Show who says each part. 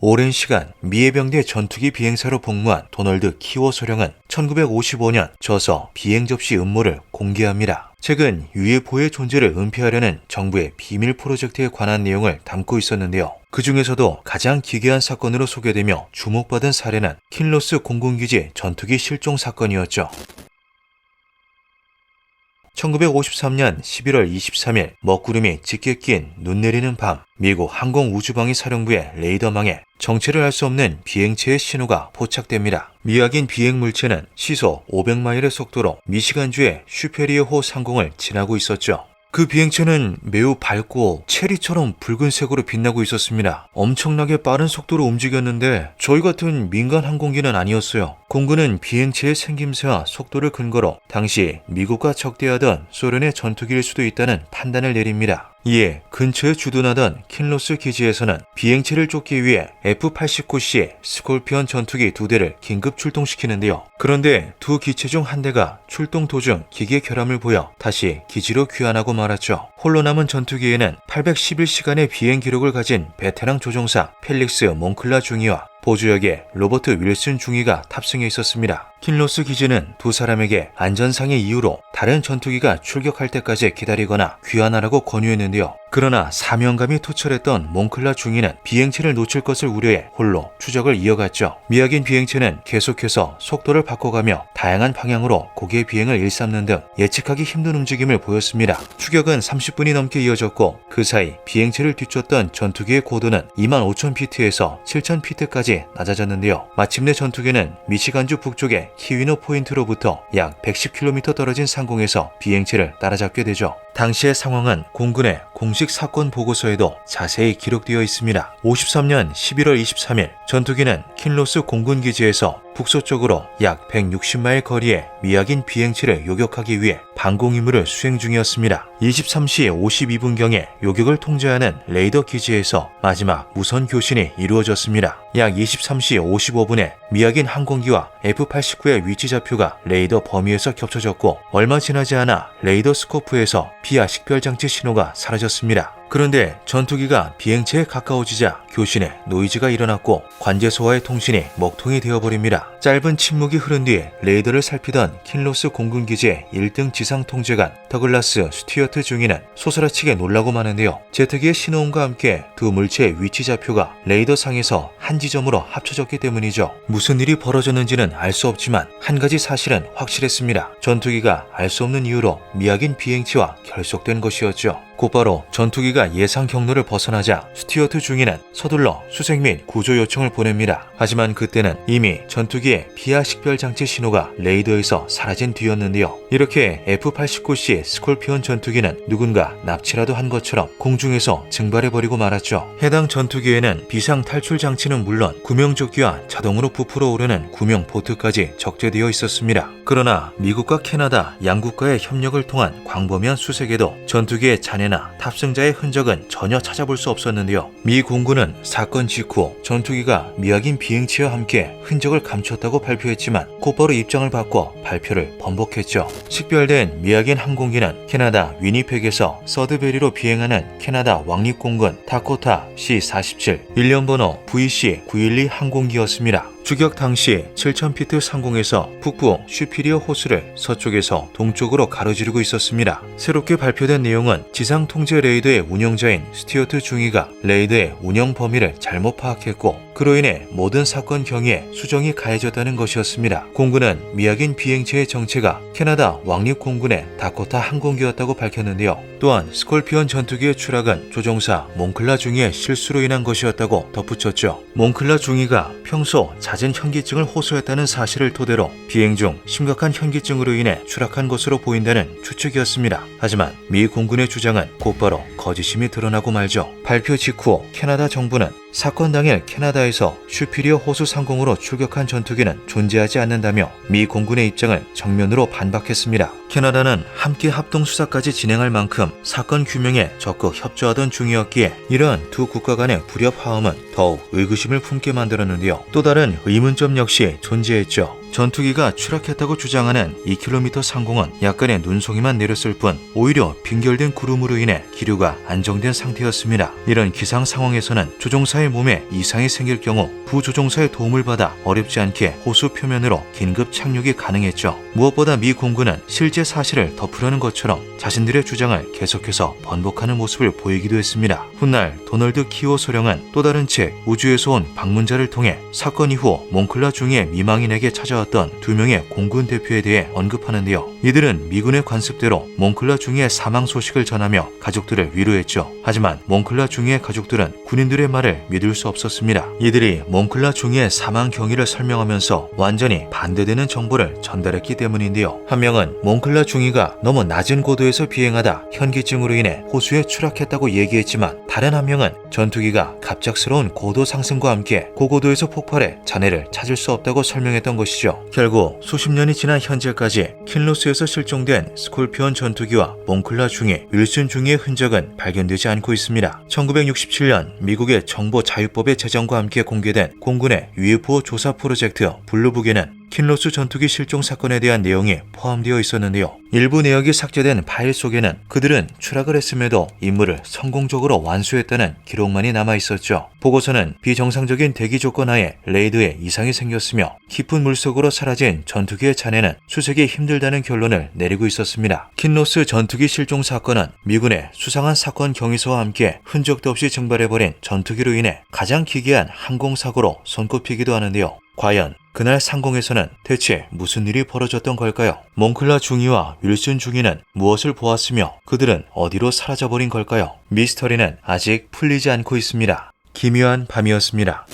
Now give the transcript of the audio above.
Speaker 1: 오랜 시간 미 해병대 전투기 비행사로 복무한 도널드 키워 소령은 1955년 저서 비행 접시 음모를 공개합니다. 책은 UFO의 존재를 은폐하려는 정부의 비밀 프로젝트에 관한 내용을 담고 있었는데요. 그 중에서도 가장 기괴한 사건으로 소개되며 주목받은 사례는 킬로스 공군기지 전투기 실종 사건이었죠. 1953년 11월 23일 먹구름이 짙게 낀 눈 내리는 밤, 미국 항공우주방위 사령부의 레이더망에 정체를 알 수 없는 비행체의 신호가 포착됩니다. 미확인 비행 물체는 시속 500마일의 속도로 미시간주의 슈페리어호 상공을 지나고 있었죠. 그 비행체는 매우 밝고 체리처럼 붉은색으로 빛나고 있었습니다. 엄청나게 빠른 속도로 움직였는데 저희 같은 민간 항공기는 아니었어요. 공군은 비행체의 생김새와 속도를 근거로 당시 미국과 적대하던 소련의 전투기일 수도 있다는 판단을 내립니다. 이에 근처에 주둔하던 킬로스 기지에서는 비행체를 쫓기 위해 F-89C 스콜피언 전투기 2대를 긴급 출동시키는데요. 그런데 두 기체 중 한 대가 출동 도중 기계 결함을 보여 다시 기지로 귀환하고 말았죠. 홀로 남은 전투기에는 811시간의 비행 기록을 가진 베테랑 조종사 펠릭스 몽클라 중위와 보조역의 로버트 윌슨 중위가 탑승해 있었습니다. 킬로스 기지는 두 사람에게 안전상의 이유로 다른 전투기가 출격할 때까지 기다리거나 귀환하라고 권유했는데요. 그러나 사명감이 투철했던 몽클라 중위는 비행체를 놓칠 것을 우려해 홀로 추적을 이어갔죠. 미확인 비행체는 계속해서 속도를 바꿔가며 다양한 방향으로 고개 비행을 일삼는 등 예측하기 힘든 움직임을 보였습니다. 추격은 30분이 넘게 이어졌고 그 사이 비행체를 뒤쫓던 전투기의 고도는 25,000피트에서 7,000피트까지 낮아졌는데요. 마침내 전투기는 미시간주 북쪽의 키위노 포인트로부터 약 110km 떨어진 상공에서 비행체를 따라잡게 되죠. 당시의 상황은 공군의 공식 사건 보고서에도 자세히 기록되어 있습니다. 53년 11월 23일 전투기는 킬로스 공군기지에서 북서쪽으로 약 160마일 거리의 미확인 비행체를 요격하기 위해 방공 임무를 수행 중이었습니다. 23시 52분경에 요격을 통제하는 레이더 기지에서 마지막 무선 교신이 이루어졌습니다. 약 23시 55분에 미확인 항공기와 F-89의 위치 좌표가 레이더 범위에서 겹쳐졌고 얼마 지나지 않아 레이더 스코프에서 비아 식별장치 신호가 사라졌습니다. 그런데 전투기가 비행체에 가까워지자 교신에 노이즈가 일어났고 관제소와의 통신이 먹통이 되어버립니다. 짧은 침묵이 흐른 뒤 레이더를 살피던 킬로스 공군기지의 1등 지상통제관 더글라스 스튜어트 중위는 소스라치게 놀라고 마는데요. 제트기의 신호음과 함께 두 물체의 위치 좌표가 레이더상에서 한 지점으로 합쳐졌기 때문이죠. 무슨 일이 벌어졌는지는 알 수 없지만 한 가지 사실은 확실했습니다. 전투기가 알 수 없는 이유로 미확인 비행체와 결속된 것이었죠. 곧바로 전투기가 예상 경로를 벗어나자 스튜어트 중위는 서둘러 수색 및 구조 요청을 보냅니다. 하지만 그때는 이미 전투기의 비아 식별 장치 신호가 레이더에서 사라진 뒤였는데요. 이렇게 F-89C 스콜피온 전투기는 누군가 납치라도 한 것처럼 공중에서 증발해버리고 말았죠. 해당 전투기에는 비상 탈출 장치는 물론 구명조끼와 자동으로 부풀어 오르는 구명 보트까지 적재되어 있었습니다. 그러나 미국과 캐나다 양국과의 협력을 통한 광범위한 수색에도 전투기의 잔해나 탑승자의 흔적은 전혀 찾아볼 수 없었는데요. 미 공군은 사건 직후 전투기가 미확인 비행체와 함께 흔적을 감췄다고 발표했지만 곧바로 입장을 바꿔 발표를 번복했죠. 식별된 미확인 항공기는 캐나다 위니펙에서 서드베리로 비행하는 캐나다 왕립공군 다코타 C-47 일련번호 VC-912 항공기였습니다. 추격 당시 7,000피트 상공에서 북부 슈피리어 호수를 서쪽에서 동쪽으로 가로지르고 있었습니다. 새롭게 발표된 내용은 지상 통제 레이더의 운영자인 스튜어트 중위가 레이더의 운영 범위를 잘못 파악했고 그로 인해 모든 사건 경위에 수정이 가해졌다는 것이었습니다. 공군은 미확인 비행체의 정체가 캐나다 왕립공군의 다코타 항공기였다고 밝혔는데요. 또한 스콜피온 전투기의 추락은 조종사 몽클라 중위의 실수로 인한 것이었다고 덧붙였죠. 몽클라 중위가 평소 잦은 현기증을 호소했다는 사실을 토대로 비행 중 심각한 현기증으로 인해 추락한 것으로 보인다는 추측이었습니다. 하지만 미 공군의 주장은 곧바로 거짓임이 드러나고 말죠. 발표 직후 캐나다 정부는 사건 당일 캐나다에서 슈피리어 호수 상공으로 출격한 전투기는 존재하지 않는다며 미 공군의 입장을 정면으로 반박했습니다. 캐나다는 함께 합동 수사까지 진행할 만큼 사건 규명에 적극 협조하던 중이었기에 이러한 두 국가 간의 불협화음은 더욱 의구심을 품게 만들었는데요. 또 다른 의문점 역시 존재했죠. 전투기가 추락했다고 주장하는 2km 상공은 약간의 눈송이만 내렸을 뿐 오히려 빙결된 구름으로 인해 기류가 안정된 상태였습니다. 이런 기상 상황에서는 조종사의 몸에 이상이 생길 경우 부조종사의 도움을 받아 어렵지 않게 호수 표면으로 긴급 착륙이 가능했죠. 무엇보다 미 공군은 실제 사실을 덮으려는 것처럼 자신들의 주장을 계속해서 번복하는 모습을 보이기도 했습니다. 훗날 도널드 키오 소령은 또 다른 책 우주에서 온 방문자를 통해 사건 이후 몽클라 중위의 미망인에게 찾아왔던 2명의 공군 대표에 대해 언급하는데요. 이들은 미군의 관습대로 몽클라 중위의 사망 소식을 전하며 가족들을 위로했죠. 하지만 몽클라 중위의 가족들은 군인들의 말을 믿을 수 없었습니다. 이들이 몽클라 중위의 사망 경위를 설명하면서 완전히 반대되는 정보를 전달했기 때문인데요. 한 명은 몽클라 중위가 너무 낮은 고도에서 비행하다 현기증으로 인해 호수에 추락했다고 얘기했지만, 다른 한 명은 전투기가 갑작스러운 고도 상승과 함께 고고도에서 폭발해 잔해를 찾을 수 없다고 설명했던 것이죠. 결국 수십 년이 지난 현재까지 킨로스에서 실종된 스콜피온 전투기와 몽클라 중위, 윌슨 중위의 흔적은 발견되지 않고 있습니다. 1967년 미국의 정보자유법의 제정과 함께 공개된 공군의 UFO 조사 프로젝트 블루북에는 킨로스 전투기 실종 사건에 대한 내용이 포함되어 있었는데요. 일부 내역이 삭제된 파일 속에는 그들은 추락을 했음에도 임무를 성공적으로 완수했다는 기록만이 남아 있었죠. 보고서는 비정상적인 대기 조건 하에 레이드에 이상이 생겼으며 깊은 물속으로 사라진 전투기의 잔해는 수색이 힘들다는 결론을 내리고 있었습니다. 킨로스 전투기 실종 사건은 미군의 수상한 사건 경위서와 함께 흔적도 없이 증발해버린 전투기로 인해 가장 기괴한 항공사고로 손꼽히기도 하는데요. 과연 그날 상공에서는 대체 무슨 일이 벌어졌던 걸까요? 몽클라 중위와 윌슨 중위는 무엇을 보았으며 그들은 어디로 사라져버린 걸까요? 미스터리는 아직 풀리지 않고 있습니다. 기묘한 밤이었습니다.